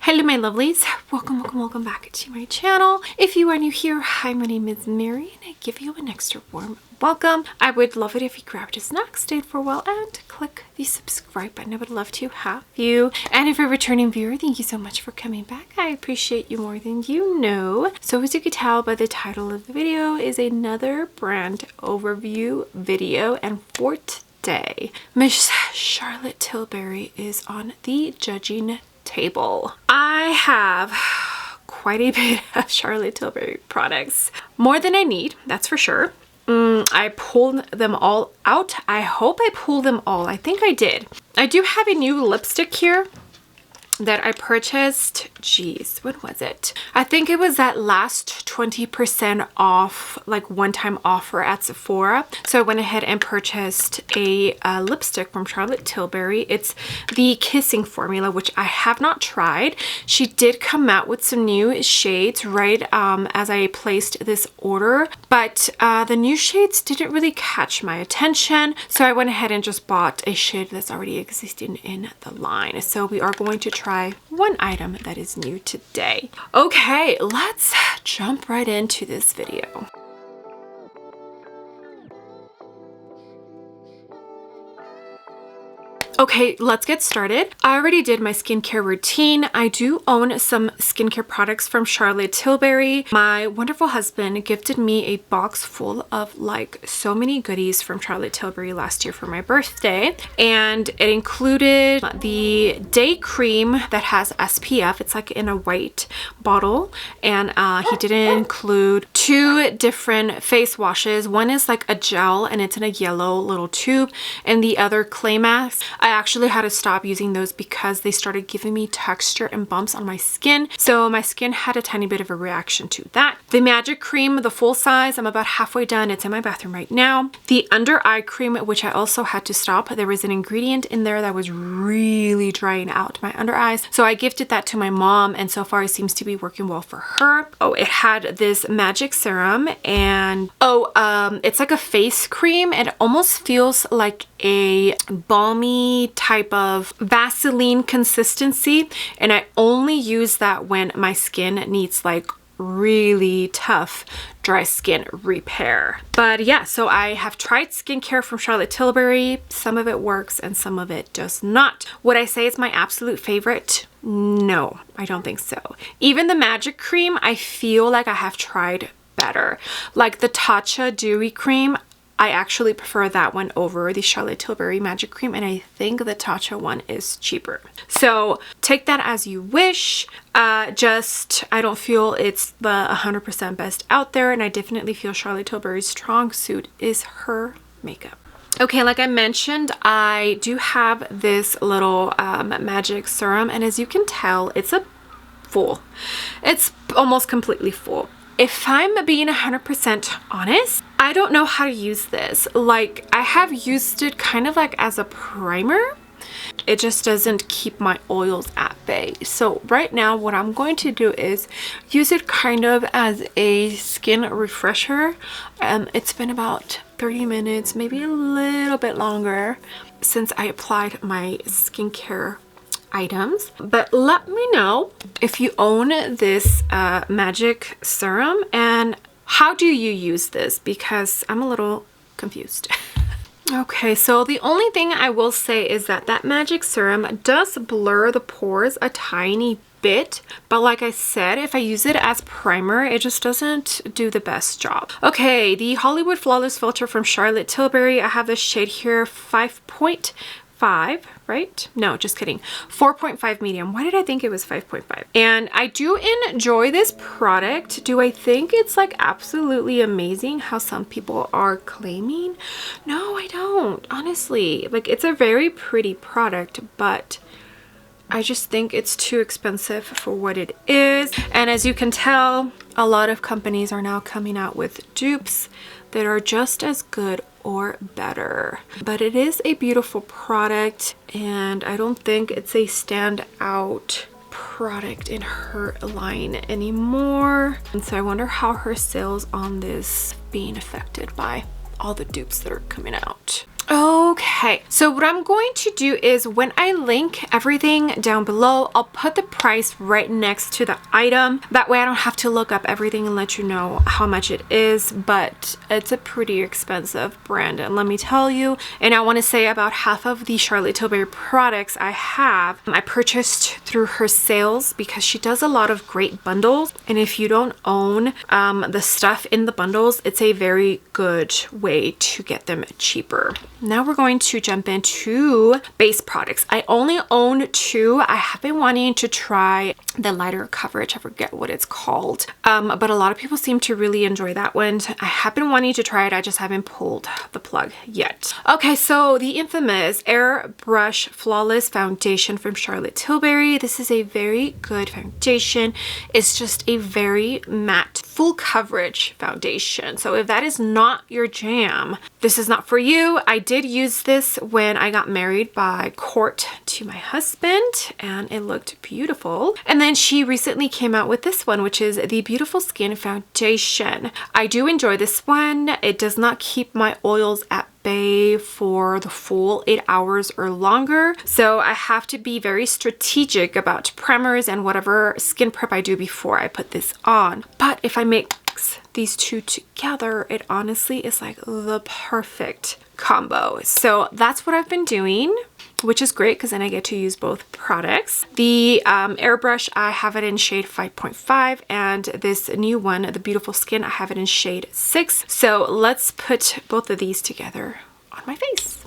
Hello my lovelies, welcome back to my channel. If you are new here, hi, my name is Mary and I give you an extra warm welcome. I would love it if you grabbed a snack, stayed for a while, and click the subscribe button. I would love to have you. And if you're a returning viewer, thank you so much for coming back. I appreciate you more than you know. So as you can tell by the title of the video is another brand overview video, and for today, Miss Charlotte Tilbury is on the judging table. I have quite a bit of Charlotte Tilbury products. More than I need, that's for sure. I pulled them all out. I hope I pulled them all. I think I did. I do have a new lipstick here that I purchased. Geez, what was it? I think it was that last 20% off, like one-time offer at Sephora. So I went ahead and purchased a lipstick from Charlotte Tilbury. It's the Kissing formula, which I have not tried. She did come out with some new shades right as I placed this order, but the new shades didn't really catch my attention. So I went ahead and just bought a shade that's already existing in the line. So we are going to try one item that is new today. Okay, let's jump right into this video. Okay, let's get started. I already did my skincare routine. I do own some skincare products from Charlotte Tilbury. My wonderful husband gifted me a box full of like so many goodies from Charlotte Tilbury last year for my birthday. And it included the day cream that has SPF. It's like in a white bottle. And he did include two different face washes. One is like a gel and it's in a yellow little tube, and the other clay mask. I actually had to stop using those because they started giving me texture and bumps on my skin. So my skin had a tiny bit of a reaction to that. The magic cream, the full size, I'm about halfway done. It's in my bathroom right now. The under eye cream, which I also had to stop. There was an ingredient in there that was really drying out my under eyes. So I gifted that to my mom, and so far it seems to be working well for her. Oh, it had this magic serum, and it's like a face cream. It almost feels like a balmy type of Vaseline consistency, and I only use that when my skin needs like really tough dry skin repair. But yeah, so I have tried skincare from Charlotte Tilbury. Some of it works and some of it does not. Would I say it's my absolute favorite? No, I don't think so. Even the magic cream, I feel like I have tried better. Like the Tatcha Dewy Cream, I actually prefer that one over the Charlotte Tilbury Magic Cream, and I think the Tatcha one is cheaper. So take that as you wish. I don't feel it's the 100% best out there, and I definitely feel Charlotte Tilbury's strong suit is her makeup. Okay, like I mentioned, I do have this little magic serum, and as you can tell, it's almost completely full. If I'm being 100% honest, I don't know how to use this. Like, I have used it kind of like as a primer. It just doesn't keep my oils at bay. So right now what I'm going to do is use it kind of as a skin refresher. It's been about 30 minutes, maybe a little bit longer since I applied my skincare items. But let me know if you own this magic serum and how do you use this, because I'm a little confused. Okay, so the only thing I will say is that magic serum does blur the pores a tiny bit, but like I said, if I use it as primer, it just doesn't do the best job. Okay, the Hollywood Flawless Filter from Charlotte Tilbury. I have this shade here, 5.5, right? No, just kidding. 4.5 medium. Why did I think it was 5.5? And I do enjoy this product. Do I think it's like absolutely amazing how some people are claiming? No, I don't. Honestly, like it's a very pretty product, but I just think it's too expensive for what it is. And as you can tell, a lot of companies are now coming out with dupes that are just as good or better. But it is a beautiful product, and I don't think it's a standout product in her line anymore. And so I wonder how her sales on this being affected by all the dupes that are coming out. Okay, so what I'm going to do is when I link everything down below, I'll put the price right next to the item. That way I don't have to look up everything and let you know how much it is, but it's a pretty expensive brand. And let me tell you, and I want to say about half of the Charlotte Tilbury products I purchased through her sales because she does a lot of great bundles. And if you don't own the stuff in the bundles, it's a very good way to get them cheaper. Now we're going to jump into base products. I only own 2. I have been wanting to try the lighter coverage. I forget what it's called. But a lot of people seem to really enjoy that one. I have been wanting to try it. I just haven't pulled the plug yet. Okay, so the infamous Airbrush Flawless Foundation from Charlotte Tilbury. This is a very good foundation. It's just a very matte, full coverage foundation. So if that is not your jam, this is not for you. I did use this when I got married by court to my husband and it looked beautiful. And then she recently came out with this one, which is the Beautiful Skin Foundation. I do enjoy this one. It does not keep my oils at bay for the full 8 hours or longer. So I have to be very strategic about primers and whatever skin prep I do before I put this on. But if I mix these two together, it honestly is like the perfect combo. So that's what I've been doing, which is great because then I get to use both products. The airbrush, I have it in shade 5.5, and this new one, the Beautiful Skin, I have it in shade 6. So let's put both of these together on my face.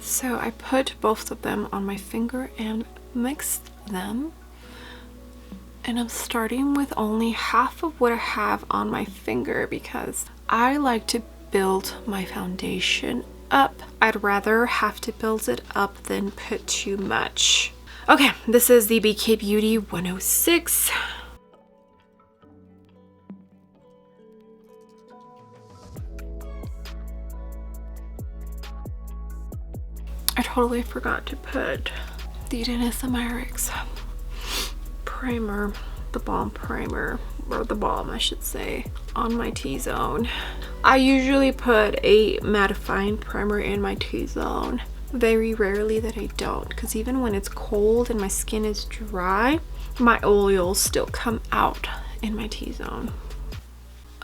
So I put both of them on my finger and mixed them. And I'm starting with only half of what I have on my finger because I like to build my foundation up. I'd rather have to build it up than put too much. Okay, this is the BK Beauty 106. I totally forgot to put the Nudegasm primer, the balm primer, or the balm I should say, on my T-zone. I usually put a mattifying primer in my T-zone. Very rarely that I don't, because even when it's cold and my skin is dry, my oils still come out in my T-zone.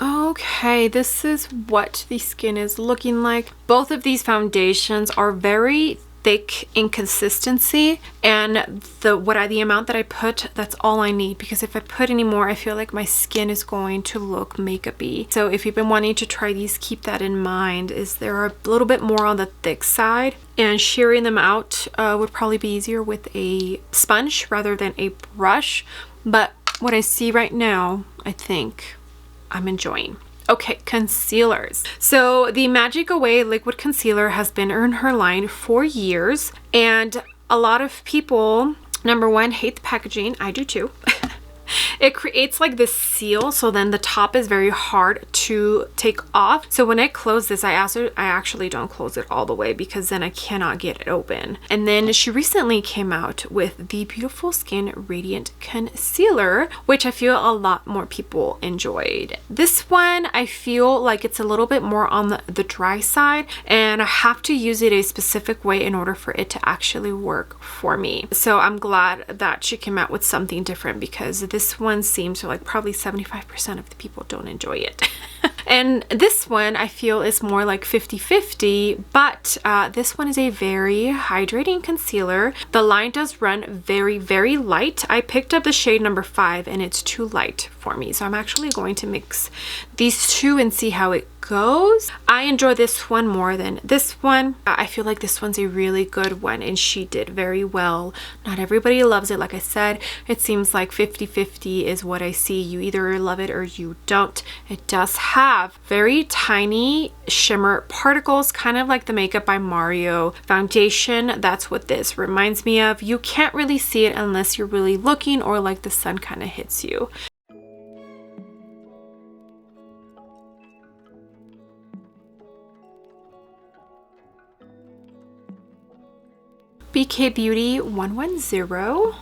Okay, this is what the skin is looking like. Both of these foundations are very thick in consistency, and the amount that I put, that's all I need, because if I put any more, I feel like my skin is going to look makeup-y. So if you've been wanting to try these, keep that in mind, is they're a little bit more on the thick side, and shearing them out would probably be easier with a sponge rather than a brush. But what I see right now, I think I'm enjoying. Okay, concealers. So the Magic Away liquid concealer has been in her line for years, and a lot of people, number one, hate the packaging. I do too. It creates like this seal, so then the top is very hard to take off. So when I close this, I actually don't close it all the way because then I cannot get it open. And then she recently came out with the Beautiful Skin Radiant Concealer, which I feel a lot more people enjoyed. This one, I feel like it's a little bit more on the dry side, and I have to use it a specific way in order for it to actually work for me. So I'm glad that she came out with something different, because this one seems like probably 75% of the people don't enjoy it. And this one I feel is more like 50-50, but this one is a very hydrating concealer. The line does run very, very light. I picked up the shade number 5 and it's too light for me. So I'm actually going to mix these two and see how it goes. I enjoy this one more than this one. I feel like this one's a really good one and she did very well. Not everybody loves it. Like I said, it seems like 50-50 is what I see. You either love it or you don't. It does have very tiny shimmer particles, kind of like the Makeup by Mario foundation. That's what this reminds me of. You can't really see it unless you're really looking or like the sun kind of hits you. BK Beauty 110.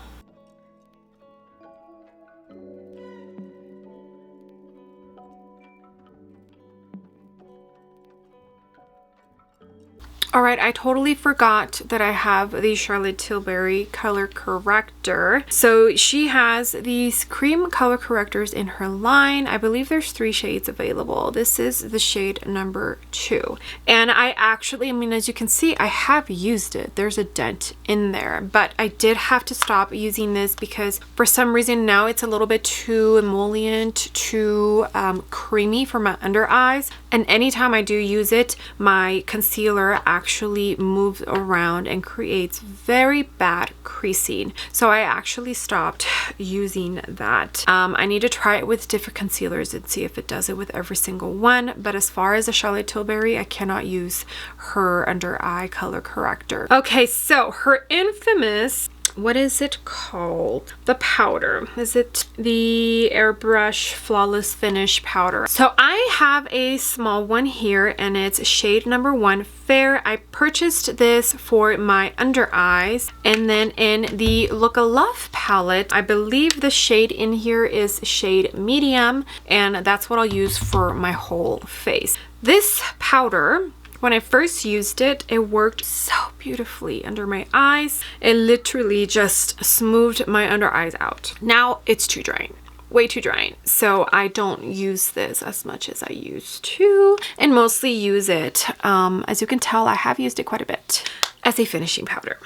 All right, I totally forgot that I have the Charlotte Tilbury color corrector. So she has these cream color correctors in her line. I believe there's 3 shades available. This is the shade number 2. And I actually, I mean, as you can see, I have used it. There's a dent in there, but I did have to stop using this because for some reason now it's a little bit too emollient, too creamy for my under eyes. And anytime I do use it, my concealer actually moves around and creates very bad creasing. So I actually stopped using that. I need to try it with different concealers and see if it does it with every single one. But as far as the Charlotte Tilbury, I cannot use her under eye color corrector. Okay, so her infamous, what is it called? The powder. Is it the Airbrush Flawless Finish powder? So I have a small one here and it's shade number 1 Fair. I purchased this for my under eyes, and then in the Look a Love palette, I believe the shade in here is shade medium, and that's what I'll use for my whole face. This powder, when I first used it, it worked so beautifully under my eyes. It literally just smoothed my under eyes out. Now it's too drying. Way too drying. So I don't use this as much as I used to, and mostly use it, as you can tell, I have used it quite a bit, as a finishing powder.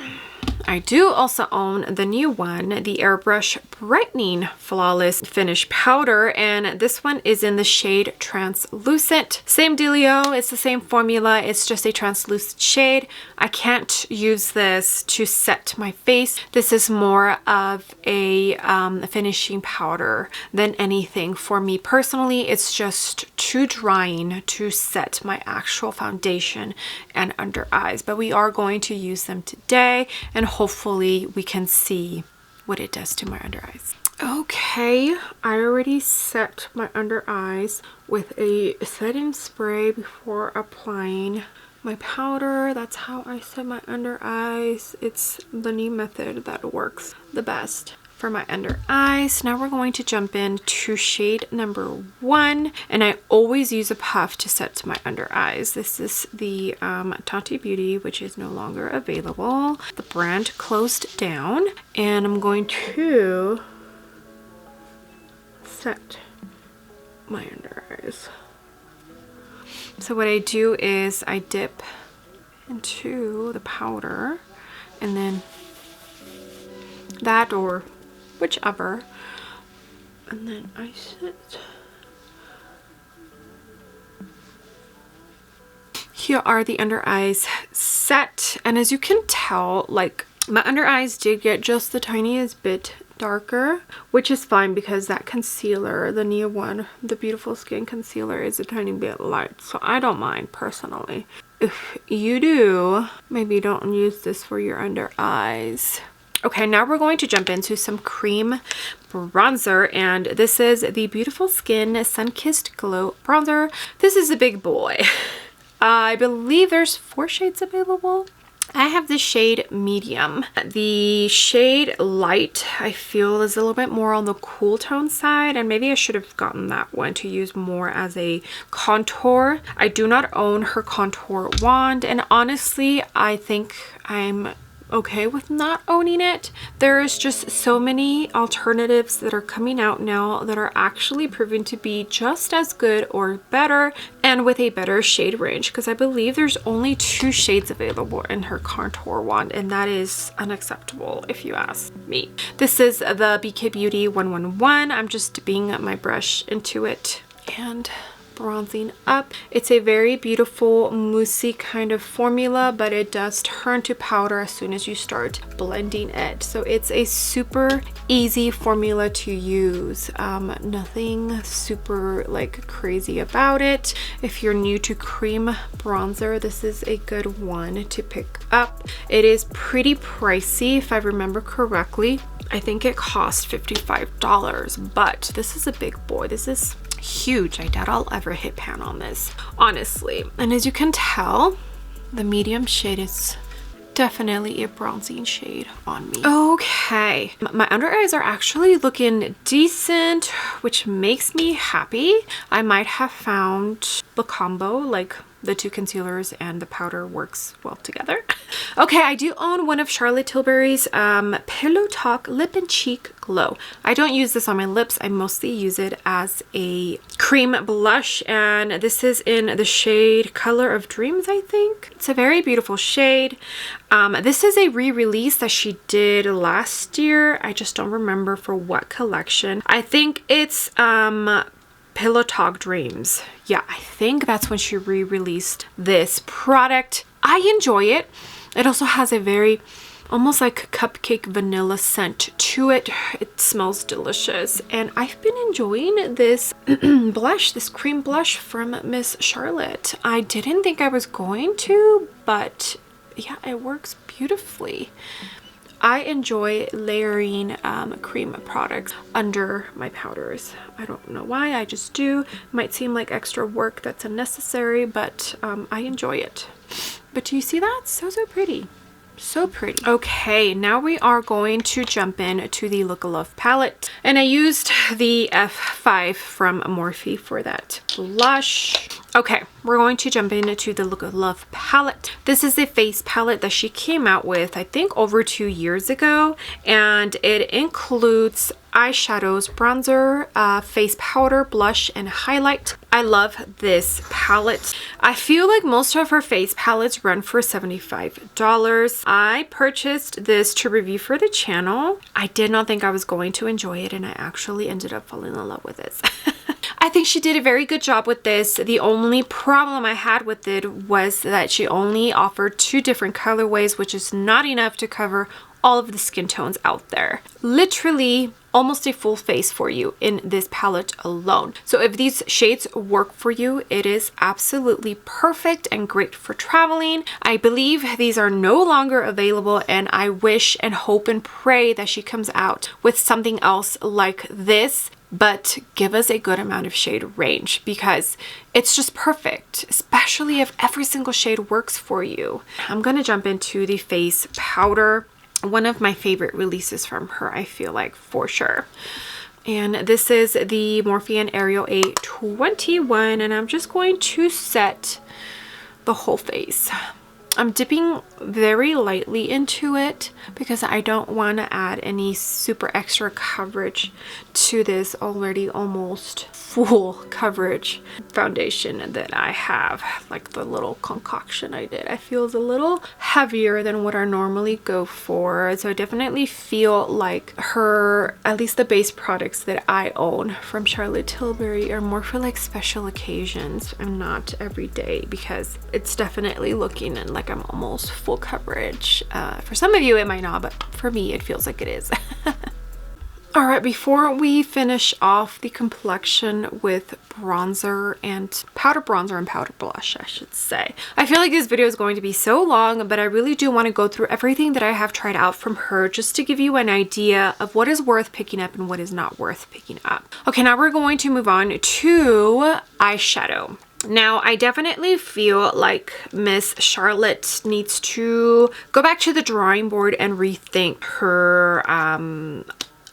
I do also own the new one, the Airbrush Brightening Flawless Finish Powder, and this one is in the shade Translucent. Same dealio, it's the same formula, it's just a translucent shade. I can't use this to set my face. This is more of a finishing powder than anything for me personally. It's just too drying to set my actual foundation and under eyes, but we are going to use them today, and hopefully we can see what it does to my under eyes. Okay, I already set my under eyes with a setting spray before applying my powder. That's how I set my under eyes. It's the new method that works the best for my under eyes. Now we're going to jump into shade number 1, and I always use a puff to set my under eyes. This is the Teint Beauty, which is no longer available. The brand closed down, and I'm going to set my under eyes. So what I do is I dip into the powder, and then that, or whichever, and then I sit. Here are the under eyes set, and as you can tell, like, my under eyes did get just the tiniest bit darker, which is fine because that concealer, the new one, the Beautiful Skin concealer, is a tiny bit light, so I don't mind personally. If you do, maybe don't use this for your under eyes. Okay, now we're going to jump into some cream bronzer, and this is the Beautiful Skin Sun-Kissed Glow bronzer. This is a big boy. I believe there's 4 shades available. I have the shade medium. The shade light, I feel, is a little bit more on the cool tone side, and maybe I should have gotten that one to use more as a contour. I do not own her contour wand, and honestly, I think I'm okay with not owning it. There's just so many alternatives that are coming out now that are actually proven to be just as good or better, and with a better shade range, because I believe there's only 2 shades available in her contour wand, and that is unacceptable if you ask me. This is the BK Beauty 111. I'm just dipping my brush into it and bronzing up. It's a very beautiful moussey kind of formula, but it does turn to powder as soon as you start blending it. So it's a super easy formula to use. Nothing super like crazy about it. If you're new to cream bronzer, this is a good one to pick up. It is pretty pricey if I remember correctly. I think it cost $55, but this is a big boy. This is huge. I doubt I'll ever hit pan on this, honestly. And as you can tell, the medium shade is definitely a bronzing shade on me. Okay, my under eyes are actually looking decent, which makes me happy. I might have found the combo, like the two concealers and the powder works well together. Okay, I do own one of Charlotte Tilbury's Pillow Talk Lip and Cheek Glow. I don't use this on my lips. I mostly use it as a cream blush, and this is in the shade Color of Dreams, I think. It's a very beautiful shade. This is a re-release that she did last year. I just don't remember for what collection. I think it's Pillow Talk Dreams. Yeah, I think that's when she re-released this product. I enjoy it. It also has a very almost like cupcake vanilla scent to it. It smells delicious, and I've been enjoying this blush, this cream blush from Miss Charlotte. I didn't think I was going to, but yeah, it works beautifully. I enjoy layering cream products under my powders. I don't know why, I just do. Might seem like extra work that's unnecessary, but I enjoy it. But do you see that? So pretty. So pretty. Okay, now we are going to jump in to the Look of Love palette, and I used the F5 from Morphe for that blush. Okay, we're going to jump into the Look of Love palette. This is the face palette that she came out with, I think, over 2 years ago, and it includes eyeshadows, bronzer, face powder, blush, and highlight. I love this palette. I feel like most of her face palettes run for $75. I purchased this to review for the channel. I did not think I was going to enjoy it, and I actually ended up falling in love with this. I think she did a very good job with this. The only problem I had with it was that she only offered 2 different colorways, which is not enough to cover all of the skin tones out there. Literally almost a full face for you in this palette alone. So if these shades work for you, it is absolutely perfect and great for traveling. I believe these are no longer available, and I wish and hope and pray that she comes out with something else like this, but give us a good amount of shade range, because it's just perfect, especially if every single shade works for you. I'm gonna jump into the face powder. One of my favorite releases from her, I feel like, for sure. And this is the Morphe Area A21, and I'm just going to set the whole face. I'm dipping very lightly into it because I don't want to add any super extra coverage to this already almost full coverage foundation that I have. Like the little concoction I did, I feel is a little heavier than what I normally go for. So I definitely feel like her, at least the base products that I own from Charlotte Tilbury, are more for like special occasions and not every day, because it's definitely looking like I'm almost full coverage. For some of you it might not, but for me it feels like it is. Alright, before we finish off the complexion with bronzer and powder blush, I should say. I feel like this video is going to be so long, but I really do want to go through everything that I have tried out from her, just to give you an idea of what is worth picking up and what is not worth picking up. Okay, now we're going to move on to eyeshadow. Now, I definitely feel like Miss Charlotte needs to go back to the drawing board and rethink her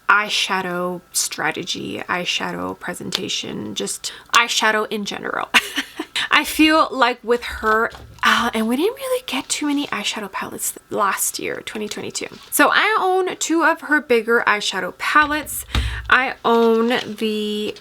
eyeshadow strategy, eyeshadow presentation, just eyeshadow in general. I feel like with her, and we didn't really get too many eyeshadow palettes last year, 2022. So I own 2 of her bigger eyeshadow palettes. I own the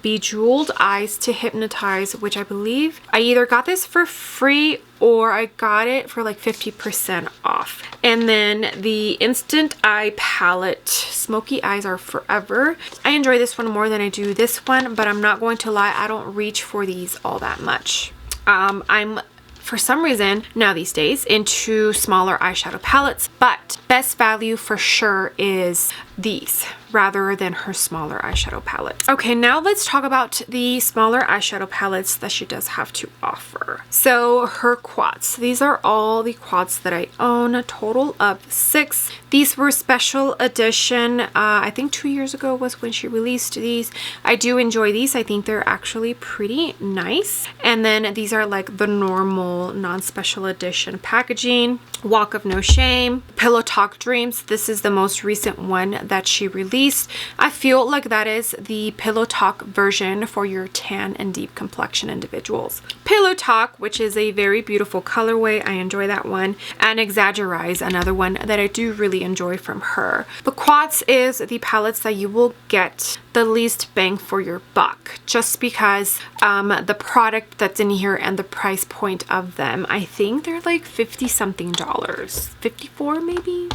Bejeweled Eyes to Hypnotize, which I believe I either got this for free or I got it for like 50% off. And then the Instant Eye palette, Smoky Eyes Are Forever. I enjoy this one more than I do this one, but I'm not going to lie, I don't reach for these all that much. I'm, for some reason, now these days, into smaller eyeshadow palettes, but best value for sure is these rather than her smaller eyeshadow palettes. Okay, now let's talk about the smaller eyeshadow palettes that she does have to offer. So her quads, these are all the quads that I own, a total of 6. These were special edition. I think 2 years ago was when she released these. I do enjoy these. I think they're actually pretty nice. And then these are like the normal non-special edition packaging. Walk of No Shame, Pillow Talk Dreams. This is the most recent one that she released. least I feel like that is the Pillow Talk version for your tan and deep complexion individuals. Pillow Talk, which is a very beautiful colorway, I enjoy that one, and Exaggerize, another one that I do really enjoy from her. The Quads is the palettes that you will get the least bang for your buck, just because the product that's in here and the price point of them, I think they're like $50 something, 54 maybe.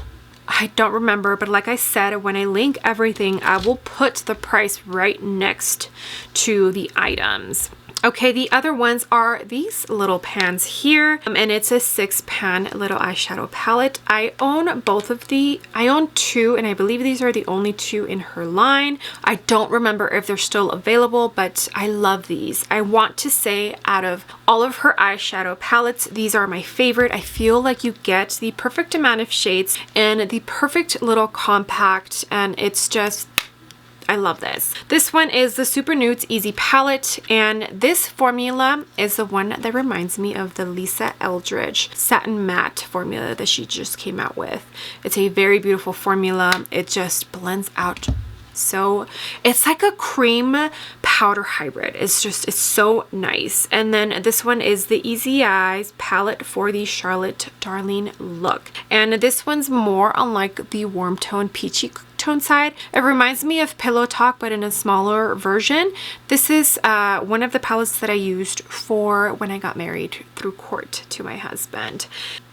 I don't remember, but like I said, when I link everything, I will put the price right next to the items. Okay, the other ones are these little pans here, and it's a 6-pan little eyeshadow palette. I own both of I own 2, and I believe these are the only 2 in her line. I don't remember if they're still available, but I love these. I want to say out of all of her eyeshadow palettes, these are my favorite. I feel like you get the perfect amount of shades and the perfect little compact, and it's just, I love this. This one is the Super Nudes Easy palette, and this formula is the one that reminds me of the Lisa Eldridge Satin Matte formula that she just came out with. It's a very beautiful formula. It just blends out. So it's like a cream powder hybrid. It's so nice. And then this one is the Easy Eyes palette for the Charlotte Darling look. And this one's more on like the warm tone peachy tone side. It reminds me of Pillow Talk, but in a smaller version. This is one of the palettes that I used for when I got married through court to my husband.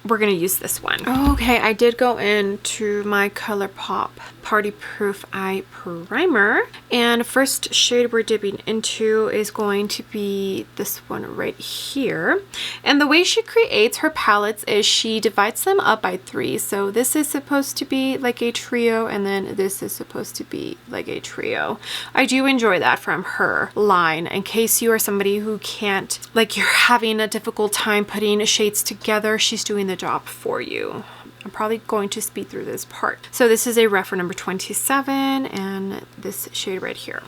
We're gonna use this one. Okay, I did go into my ColourPop Party Proof Eye Primer, and first shade we're dipping into is going to be this one right here. And the way she creates her palettes is she divides them up by 3. So this is supposed to be like a trio, and then this is supposed to be like a trio. I do enjoy that from her line, in case you are somebody who can't, like you're having a difficult time putting shades together, she's doing the job for you. I'm probably going to speed through this part. So this is a ref for number 27, and this shade right here.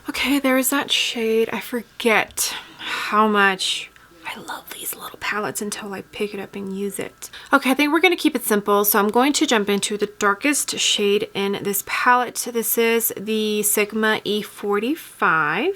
Okay, there's that shade. I forget how much I love these little palettes until I pick it up and use it. Okay, I think we're going to keep it simple, so I'm going to jump into the darkest shade in this palette. This is the Sigma E45.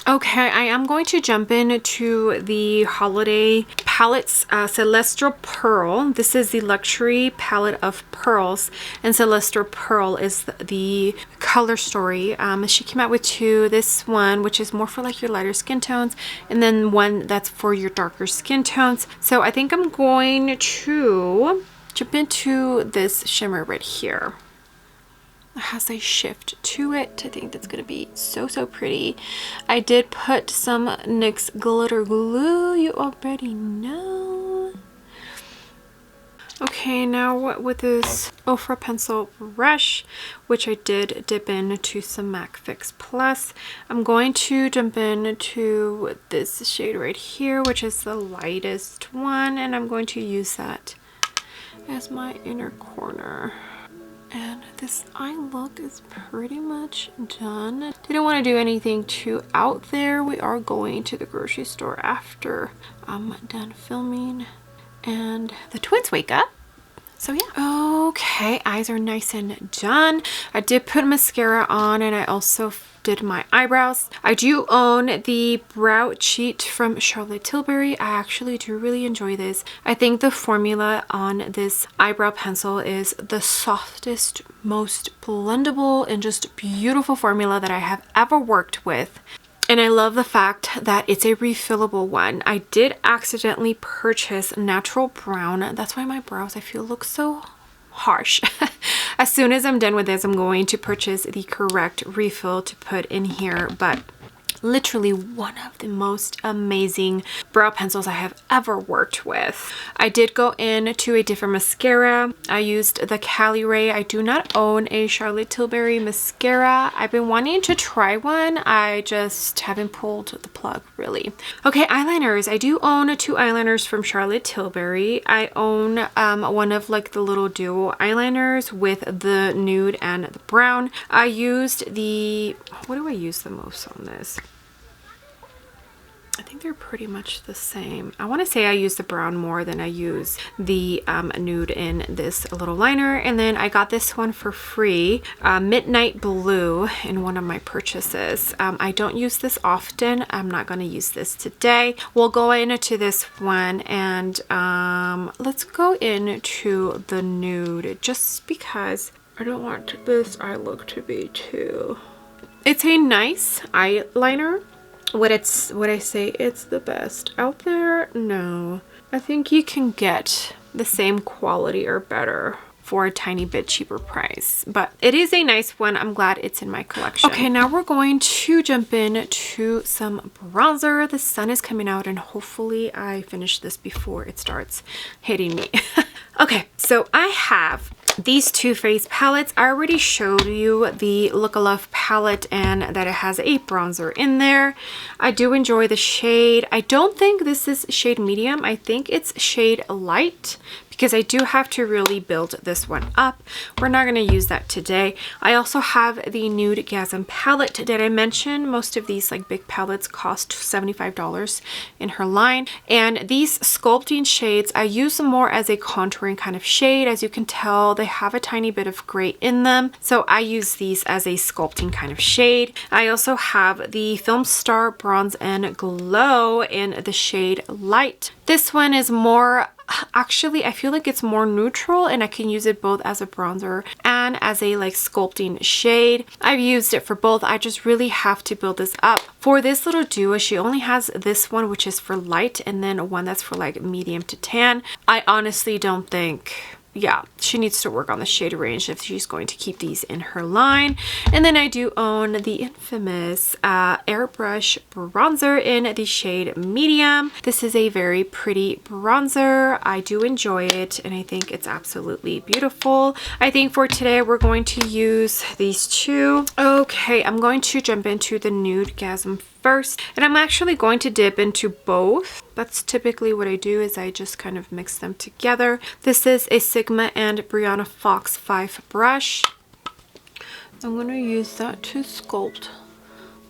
Okay, I am going to jump into the holiday palettes, Celestial Pearl. This is the luxury palette of pearls, and Celestial Pearl is the color story. She came out with 2. This one, which is more for like your lighter skin tones, and then one that's for your darker skin tones. So I think I'm going to jump into this shimmer right here. It has a shift to it. I think that's going to be so pretty. I did put some NYX glitter glue, you already know. Okay, now with this Ofra pencil brush, which I did dip into some MAC Fix Plus, I'm going to jump into this shade right here, which is the lightest one, and I'm going to use that as my inner corner. And this eye look is pretty much done. Didn't want to do anything too out there. We are going to the grocery store after I'm done filming and the twins wake up. So yeah. Okay, eyes are nice and done. I did put mascara on, and I also did my eyebrows. I do own the Brow Cheat from Charlotte Tilbury. I actually do really enjoy this. I think the formula on this eyebrow pencil is the softest, most blendable, and just beautiful formula that I have ever worked with. And I love the fact that it's a refillable one. I did accidentally purchase natural brown. That's why my brows, I feel, look so harsh. As soon as I'm done with this, I'm going to purchase the correct refill to put in here. But literally one of the most amazing brow pencils I have ever worked with. I did go into a different mascara. I used the Cali Ray. I do not own a Charlotte Tilbury mascara. I've been wanting to try one. I just haven't pulled the plug really. Okay, eyeliners. I do own 2 eyeliners from Charlotte Tilbury. I own one of like the little duo eyeliners with the nude and the brown. I used the, what do I use the most on this? I think they're pretty much the same. I want to say I use the brown more than I use the nude in this little liner. And then I got this one for free, Midnight Blue, in one of my purchases. I don't use this often. I'm not going to use this today. We'll go into this one and let's go into the nude just because I don't want this eye look to be too... It's a nice eyeliner. Would I say it's the best out there? No. I think you can get the same quality or better for a tiny bit cheaper price, but it is a nice one. I'm glad it's in my collection. Okay, now we're going to jump in to some bronzer. The sun is coming out and hopefully I finish this before it starts hitting me. Okay, so I have these 2 face palettes. I already showed you the Look Love palette and that it has a bronzer in there. I do enjoy the shade. I don't think this is shade medium. I think it's shade light because I do have to really build this one up. We're not going to use that today. I also have the Nudegasm palette. Did I mention most of these like big palettes cost $75 in her line? And these sculpting shades, I use them more as a contouring kind of shade. As you can tell, they have a tiny bit of gray in them. So I use these as a sculpting kind of shade. I also have the Film Star Bronze and Glow in the shade Light. This one is more, actually I feel like it's more neutral and I can use it both as a bronzer and as a like sculpting shade. I've used it for both. I just really have to build this up. For this little duo, she only has this one which is for light and then one that's for like medium to tan. I honestly don't think... yeah, she needs to work on the shade range if she's going to keep these in her line. And then I do own the infamous airbrush bronzer in the shade medium. This is a very pretty bronzer. I do enjoy it and I think it's absolutely beautiful. I think for today we're going to use these 2. Okay, I'm going to jump into the Nudegasm first, and I'm actually going to dip into both. That's typically what I do, is I just kind of mix them together. This is a Sigma and Brianna Fox 5 brush. I'm going to use that to sculpt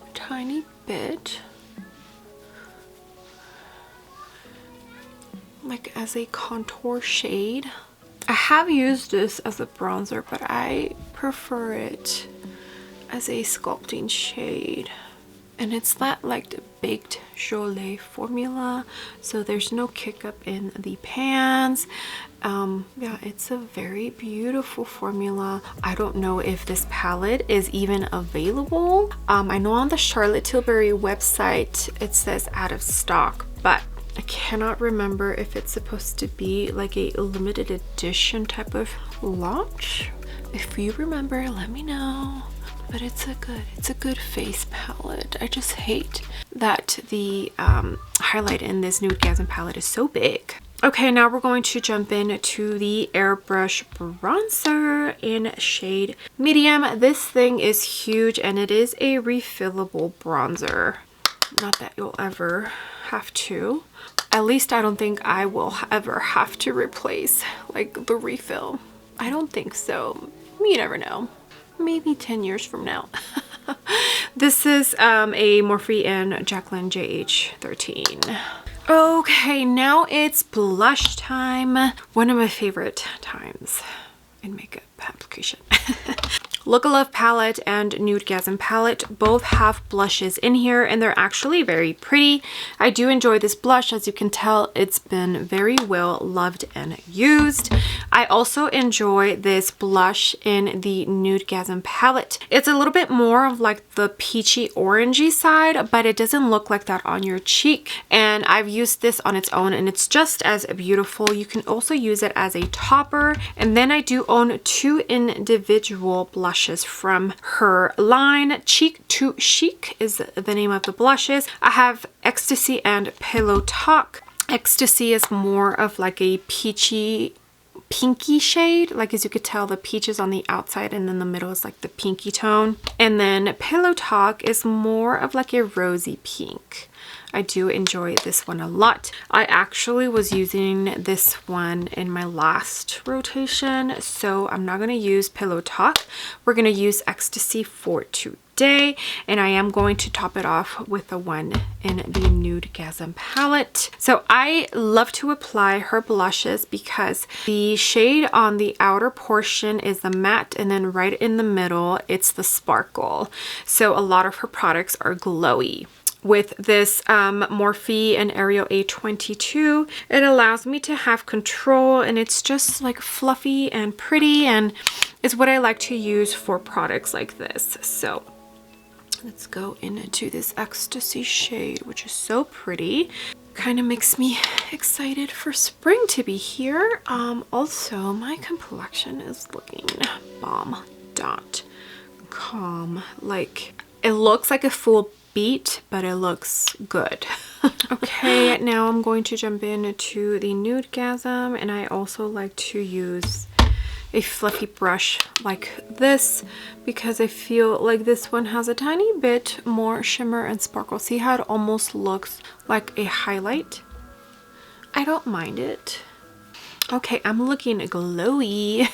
a tiny bit, like as a contour shade. I have used this as a bronzer, but I prefer it as a sculpting shade. And it's that like the baked Jolie formula, so there's no kick up in the pans. Yeah, it's a very beautiful formula. I don't know if this palette is even available. I know on the Charlotte Tilbury website it says out of stock, but I cannot remember if it's supposed to be like a limited edition type of launch. If you remember, let me know. But it's a good face palette. I just hate that the highlight in this Nudegasm palette is so big. Okay, now we're going to jump into the airbrush bronzer in shade medium. This thing is huge and it is a refillable bronzer. Not that you'll ever have to. At least I don't think I will ever have to replace like the refill. I don't think so. You never know. Maybe 10 years from now. This is a Morphe and Jacqueline JH13. Okay, now it's blush time. One of my favorite times in makeup application. Look Love palette and Nudegasm palette both have blushes in here and they're actually very pretty. I do enjoy this blush. As you can tell, it's been very well loved and used. I also enjoy this blush in the Nudegasm palette. It's a little bit more of like the peachy orangey side, but it doesn't look like that on your cheek. And I've used this on its own and it's just as beautiful. You can also use it as a topper. And then I do own 2 individual blushes blushes from her line. Cheek to Chic is the name of the blushes. I have Ecstasy and Pillow Talk. Ecstasy is more of like a peachy pinky shade, like as you could tell the peach is on the outside and then the middle is like the pinky tone, and then Pillow Talk is more of like a rosy pink. I do enjoy this one a lot. I actually was using this one in my last rotation, so I'm not going to use Pillow Talk. We're going to use Ecstasy for today, and I am going to top it off with the one in the Nudegasm palette. So I love to apply her blushes because the shade on the outer portion is the matte, and then right in the middle it's the sparkle. So a lot of her products are glowy. With this Morphe and Ariel A22, it allows me to have control, and it's just like fluffy and pretty, and is what I like to use for products like this. So let's go into this Ecstasy shade, which is so pretty. Kind of makes me excited for spring to be here. Also, my complexion is looking bomb.com. Like, it looks like a full beat, but it looks good. Okay, now I'm going to jump into the Nudegasm, and I also like to use a fluffy brush like this because I feel like this one has a tiny bit more shimmer and sparkle. See how it almost looks like a highlight? I don't mind it. Okay, I'm looking glowy.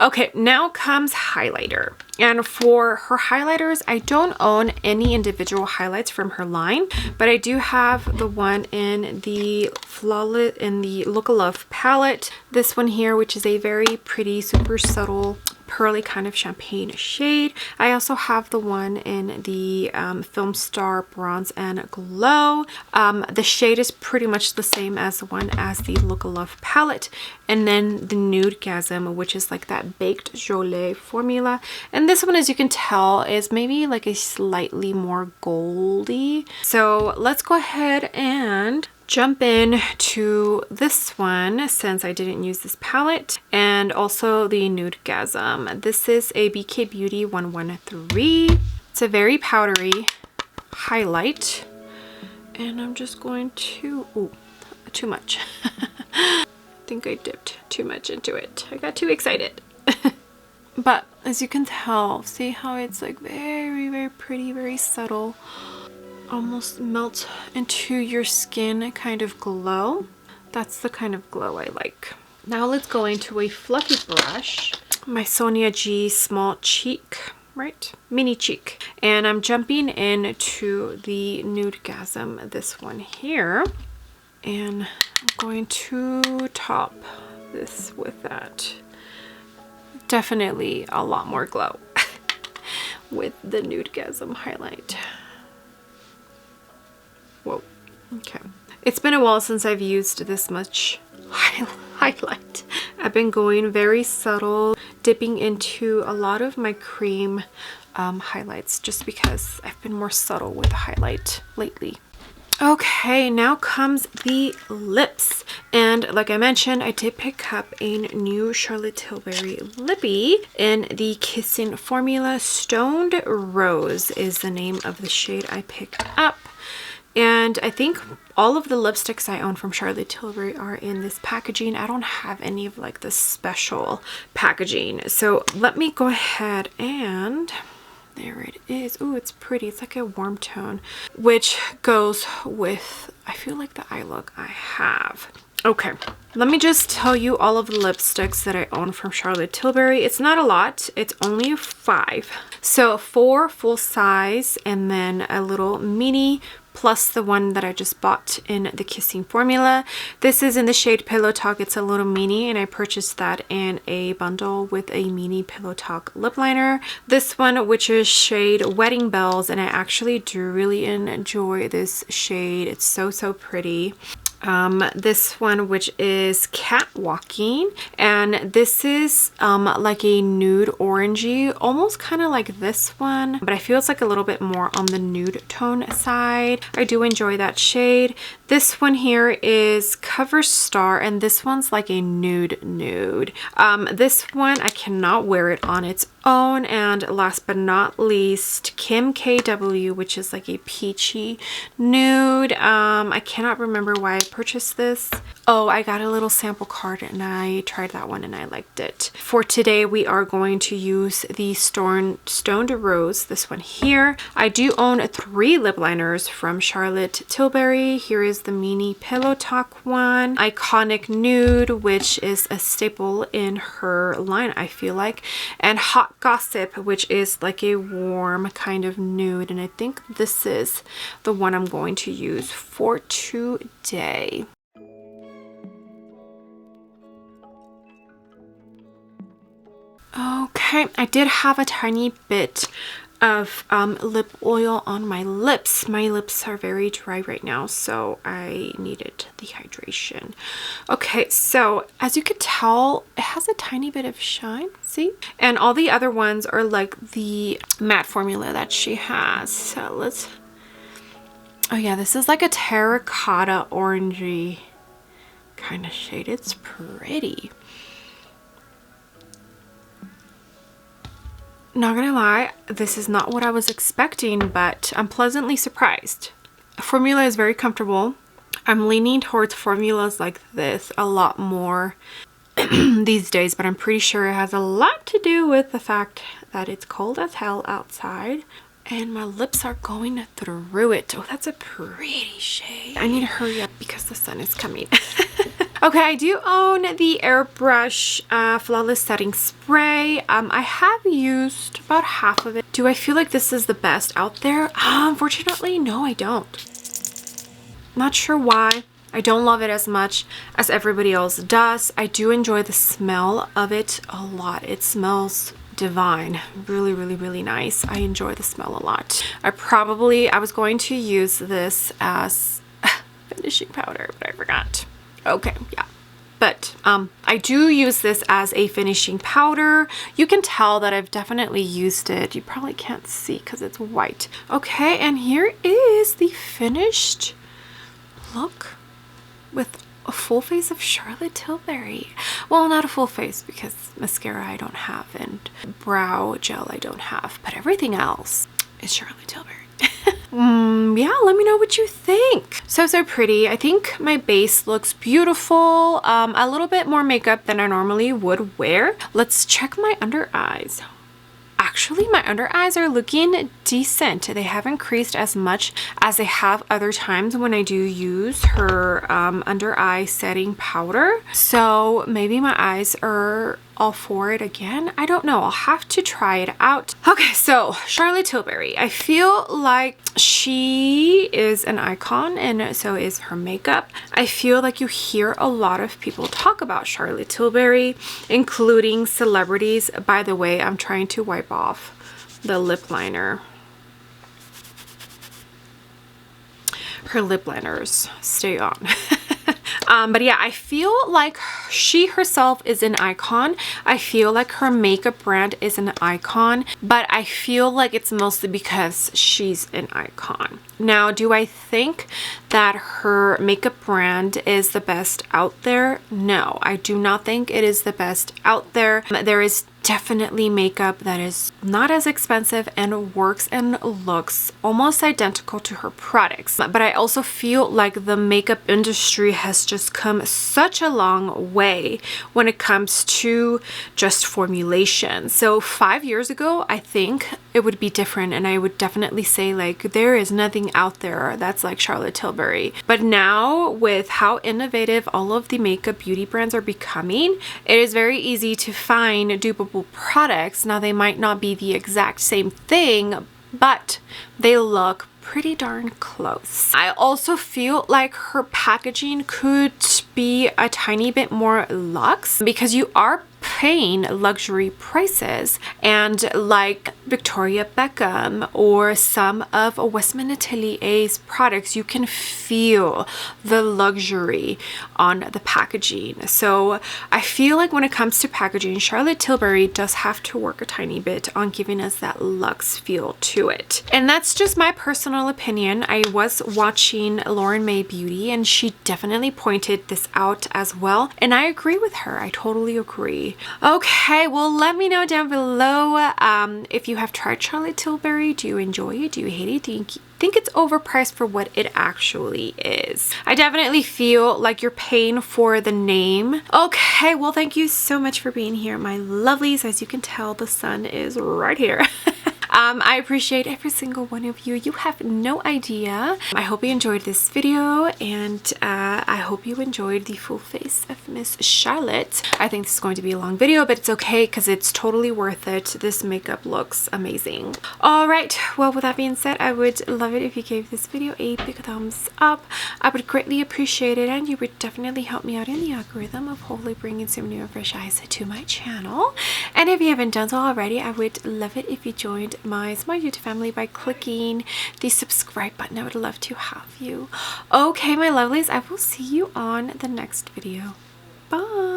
Okay, now comes highlighter. And for her highlighters, I don't own any individual highlights from her line, but I do have the one in the Flawless, in the Look of Love palette. This one here, which is a very pretty, super subtle, pearly kind of champagne shade. I also have the one in the Film Star Bronze and Glow. The shade is pretty much the same as the one as the Look of Love palette. And then the Nudegasm, which is like that baked Jolie formula. And this one, as you can tell, is maybe like a slightly more goldy. So let's go ahead and jump in to this one since I didn't use this palette, and also the Nudegasm. This is a BK Beauty 113. It's a very powdery highlight, and I'm just going to, ooh, too much. I think I dipped too much into it. I got too excited. But as you can tell, see how it's like very, very pretty, very subtle. Almost melt into your skin kind of glow. That's the kind of glow I like. Now let's go into a fluffy brush. My Sonia G Small Cheek, right? Mini Cheek. And I'm jumping into the Nudegasm, this one here. And I'm going to top this with that. Definitely a lot more glow with the Nudegasm highlight. Whoa, okay. It's been a while since I've used this much highlight. I've been going very subtle, dipping into a lot of my cream highlights just because I've been more subtle with the highlight lately. Okay, now comes the lips. And like I mentioned, I did pick up a new Charlotte Tilbury lippy in the Kissing formula. Stoned Rose is the name of the shade I picked up. And I think all of the lipsticks I own from Charlotte Tilbury are in this packaging. I don't have any of like the special packaging. So let me go ahead and... there it is. Oh, it's pretty. It's like a warm tone, which goes with, I feel like, the eye look I have. Okay, let me just tell you all of the lipsticks that I own from Charlotte Tilbury. It's not a lot. It's only 5. So 4 full size and then a little mini, plus the one that I just bought in the Kissing formula. This is in the shade Pillow Talk. It's a little mini, and I purchased that in a bundle with a mini Pillow Talk lip liner. This one, which is shade Wedding Bells, and I actually do really enjoy this shade. It's so, so pretty. This one, which is Catwalking, and this is like a nude orangey, almost kind of like this one, but I feel it's like a little bit more on the nude tone side. I do enjoy that shade. This one here is Cover Star, and this one's like a nude. This one, I cannot wear it on its own. And last but not least, Kim KW, which is like a peachy nude. I cannot remember why I purchased this. Oh, I got a little sample card and I tried that one and I liked it. For today, we are going to use the Stoned Rose, this one here. I do own 3 lip liners from Charlotte Tilbury. Here is the Mini Pillow Talk one, Iconic Nude, which is a staple in her line, I feel like, and Hot Gossip, which is like a warm kind of nude. And I think this is the one I'm going to use for today. Okay, I did have a tiny bit of lip oil on my lips. My lips are very dry right now, so I needed the hydration. Okay, so as you could tell, it has a tiny bit of shine, see? And all the other ones are like the matte formula that she has. So let's, oh yeah, this is like a terracotta orangey kind of shade. It's pretty. Not gonna lie, this is not what I was expecting, but I'm pleasantly surprised. Formula is very comfortable. I'm leaning towards formulas like this a lot more these days, but I'm pretty sure it has a lot to do with the fact that it's cold as hell outside and my lips are going through it. Oh, that's a pretty shade. I need to hurry up because the sun is coming. Okay, I do own the Airbrush Flawless Setting Spray. I have used about half of it. Do I feel like this is the best out there? Unfortunately, no, I don't. Not sure why. I don't love it as much as everybody else does. I do enjoy the smell of it a lot. It smells divine. Really, really, really nice. I enjoy the smell a lot. I was going to use this as finishing powder, but I forgot. Okay, yeah, but I do use this as a finishing powder. You can tell that I've definitely used it. You probably can't see because it's white. Okay, and here is the finished look with a full face of Charlotte Tilbury. Well, not a full face because mascara I don't have and brow gel I don't have, but everything else is Charlotte Tilbury. Yeah, let me know what you think. So pretty. I think my base looks beautiful. A little bit more makeup than I normally would wear. Let's check my under eyes. Actually, my under eyes are looking decent. They haven't creased as much as they have other times when I do use her under eye setting powder. So maybe my eyes are all for it again. I don't know. I'll have to try it out. Okay, so Charlotte Tilbury. I feel like she is an icon and so is her makeup. I feel like you hear a lot of people talk about Charlotte Tilbury, including celebrities. By the way, I'm trying to wipe off the lip liner. Her lip liners stay on. But yeah, I feel like she herself is an icon. I feel like her makeup brand is an icon, but I feel like it's mostly because she's an icon. Now, do I think that her makeup brand is the best out there? No, I do not think it is the best out there. There is definitely makeup that is not as expensive and works and looks almost identical to her products. But I also feel like the makeup industry has just come such a long way when it comes to just formulation. So 5 years ago, I think it would be different and I would definitely say like there is nothing out there that's like Charlotte Tilbury. But now with how innovative all of the makeup beauty brands are becoming, it is very easy to find dupable products. Now they might not be the exact same thing, but they look pretty darn close. I also feel like her packaging could be a tiny bit more luxe because you are paying luxury prices, and like Victoria Beckham or some of Westman Atelier's products, you can feel the luxury on the packaging. So I feel like when it comes to packaging, Charlotte Tilbury does have to work a tiny bit on giving us that luxe feel to it. And that's just my personal opinion. I was watching Lauren May Beauty and she definitely pointed this out as well, and I agree with her. I totally agree. Okay, well, let me know down below if you have tried Charlotte Tilbury. Do you enjoy it? Do you hate it? Do you think it's overpriced for what it actually is? I definitely feel like you're paying for the name. Okay, well, thank you so much for being here, my lovelies. As you can tell, the sun is right here. I appreciate every single one of you. You have no idea. I hope you enjoyed this video, and I hope you enjoyed the full face of Miss Charlotte. I think this is going to be a long video, but it's okay because it's totally worth it. This makeup looks amazing. All right, well, with that being said, I would love it if you gave this video a big thumbs up. I would greatly appreciate it, and you would definitely help me out in the algorithm of hopefully bringing some new and fresh eyes to my channel. And if you haven't done so already, I would love it if you joined my smart YouTube family by clicking the subscribe button. I would love to have you. Okay, my lovelies, I will see you on the next video. Bye.